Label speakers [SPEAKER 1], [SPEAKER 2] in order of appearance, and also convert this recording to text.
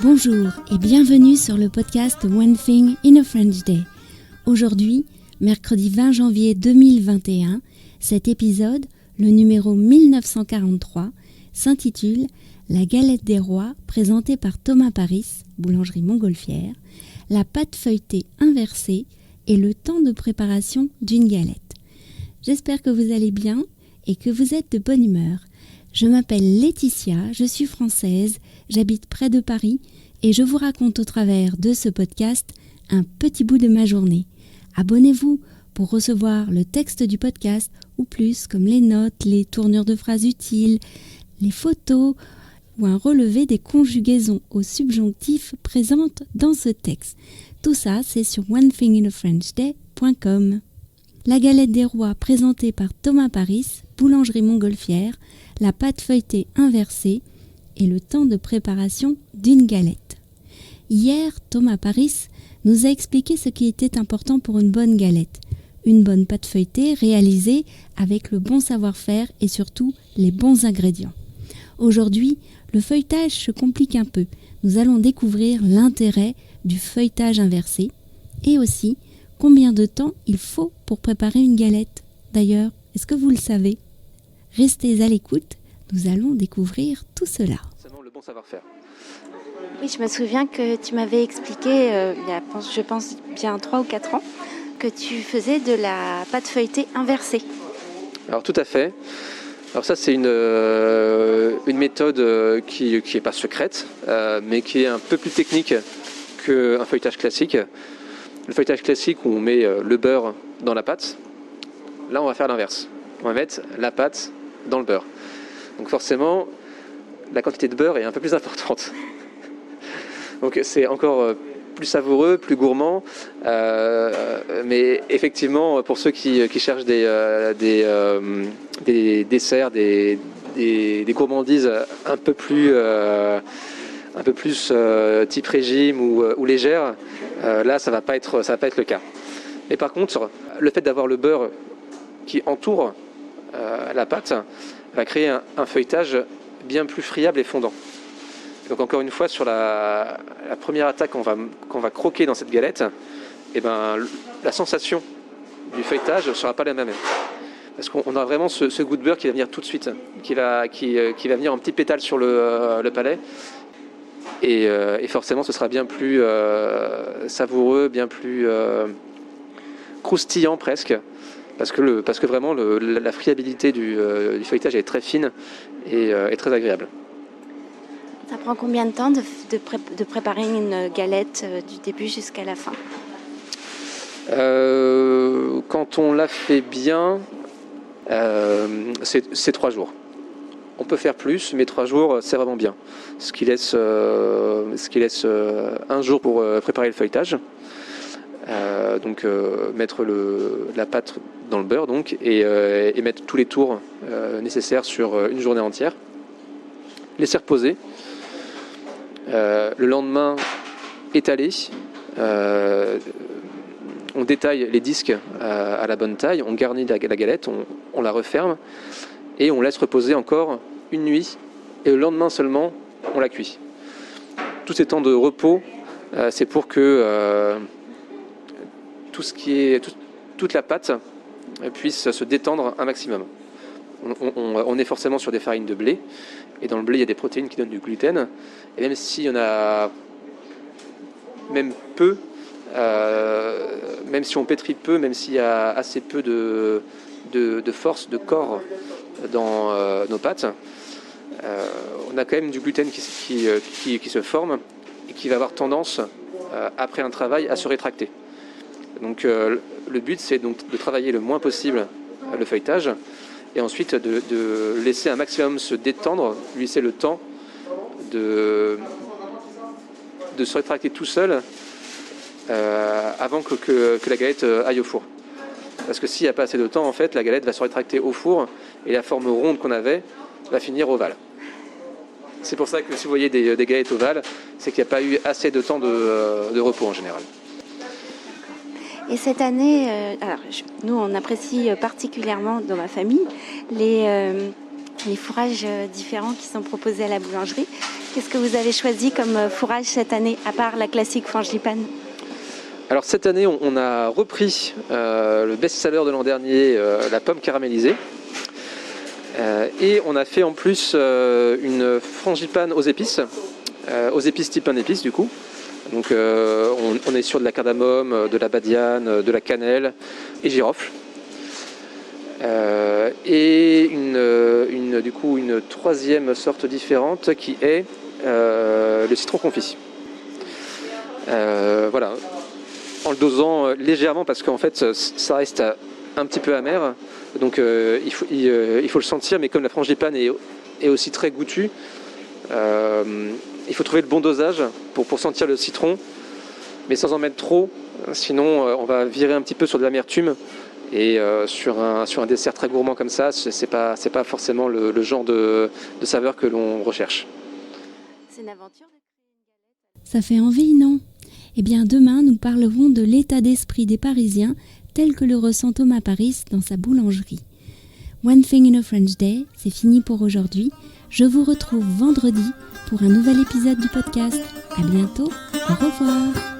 [SPEAKER 1] Bonjour et bienvenue sur le podcast One Thing in a French Day. Aujourd'hui, mercredi 20 janvier 2021, cet épisode, le numéro 1943, s'intitule « La galette des rois » présentée par Thomas Paris, boulangerie Montgolfière, la pâte feuilletée inversée et le temps de préparation d'une galette. J'espère que vous allez bien et que vous êtes de bonne humeur. Je m'appelle Laetitia, je suis française, j'habite près de Paris et je vous raconte au travers de ce podcast un petit bout de ma journée. Abonnez-vous pour recevoir le texte du podcast ou plus comme les notes, les tournures de phrases utiles, les photos ou un relevé des conjugaisons au subjonctif présentes dans ce texte. Tout ça, c'est sur onethinginafrenchday.com. La galette des rois présentée par Thomas Paris, boulangerie Montgolfière, la pâte feuilletée inversée et le temps de préparation d'une galette. Hier, Thomas Paris nous a expliqué ce qui était important pour une bonne galette. Une bonne pâte feuilletée réalisée avec le bon savoir-faire et surtout les bons ingrédients. Aujourd'hui, le feuilletage se complique un peu. Nous allons découvrir l'intérêt du feuilletage inversé et aussi combien de temps il faut pour préparer une galette. D'ailleurs, est-ce que vous le savez ? Restez à l'écoute, nous allons découvrir tout cela.
[SPEAKER 2] Seulement le bon savoir-faire.
[SPEAKER 3] Oui, je me souviens que tu m'avais expliqué, il y a, je pense, bien 3 ou 4 ans, que tu faisais de la pâte feuilletée inversée.
[SPEAKER 2] Alors tout à fait. Alors ça c'est une méthode qui est pas secrète, mais qui est un peu plus technique qu'un feuilletage classique. Le feuilletage classique où on met le beurre dans la pâte, là on va faire l'inverse. On va mettre la pâte dans le beurre. Donc forcément, la quantité de beurre est un peu plus importante. Donc c'est encore plus savoureux, plus gourmand. Mais effectivement, pour ceux qui cherchent des desserts, des gourmandises un peu plus type régime ou légère, là ça va pas être le cas. Mais par contre, le fait d'avoir le beurre qui entoure la pâte va créer un feuilletage bien plus friable et fondant. Donc encore une fois, sur la première attaque qu'on va croquer dans cette galette, eh ben, la sensation du feuilletage ne sera pas la même. Parce qu'on a vraiment ce goût de beurre qui va venir tout de suite, qui va venir en petit pétale sur le palais. Et forcément, ce sera bien plus savoureux, bien plus croustillant presque. Parce que vraiment la friabilité du feuilletage est très fine et très agréable.
[SPEAKER 3] Ça prend combien de temps de préparer une galette du début jusqu'à la fin ?
[SPEAKER 2] Quand on la fait bien, c'est 3 jours. On peut faire plus, mais 3 jours, c'est vraiment bien. Ce qui laisse 1 jour pour préparer le feuilletage. Donc mettre la pâte dans le beurre donc, et mettre tous les tours nécessaires sur une journée entière. Laisser reposer. Le lendemain, étaler. On détaille les disques à la bonne taille, on garnit la galette, on la referme et on laisse reposer encore une nuit. Et le lendemain seulement, on la cuit. Tous ces temps de repos, c'est pour que toute la pâte puisse se détendre un maximum. On est forcément sur des farines de blé, et dans le blé il y a des protéines qui donnent du gluten, et même s'il y en a même peu, même si on pétrit peu, même s'il y a assez peu de force, de corps dans nos pâtes, on a quand même du gluten qui se forme et qui va avoir tendance, après un travail, à se rétracter. Donc le but c'est donc de travailler le moins possible le feuilletage et ensuite de laisser un maximum se détendre, lui laisser le temps de se rétracter tout seul avant que la galette aille au four. Parce que s'il n'y a pas assez de temps, en fait, la galette va se rétracter au four et la forme ronde qu'on avait va finir ovale. C'est pour ça que si vous voyez des galettes ovales, c'est qu'il n'y a pas eu assez de temps de repos en général.
[SPEAKER 3] Et cette année, nous on apprécie particulièrement dans ma famille les fourrages différents qui sont proposés à la boulangerie. Qu'est-ce que vous avez choisi comme fourrage cette année, à part la classique frangipane ?
[SPEAKER 2] Alors cette année, on a repris le best-seller de l'an dernier, la pomme caramélisée. Et on a fait en plus une frangipane aux épices type pain d'épices du coup. Donc on est sur de la cardamome, de la badiane, de la cannelle et girofle. Et une troisième sorte différente qui est le citron confit. Voilà, en le dosant légèrement parce qu'en fait ça reste un petit peu amer, donc il faut le sentir, mais comme la frangipane est aussi très goûtue, il faut trouver le bon dosage pour sentir le citron, mais sans en mettre trop, sinon on va virer un petit peu sur de l'amertume. Et sur un dessert très gourmand comme ça, c'est pas forcément le genre de saveur que l'on recherche.
[SPEAKER 3] C'est une aventure.
[SPEAKER 1] Ça fait envie, non ? Eh bien, demain, nous parlerons de l'état d'esprit des Parisiens tel que le ressent Thomas Paris dans sa boulangerie. One Thing in a French Day, c'est fini pour aujourd'hui. Je vous retrouve vendredi pour un nouvel épisode du podcast. À bientôt, au revoir.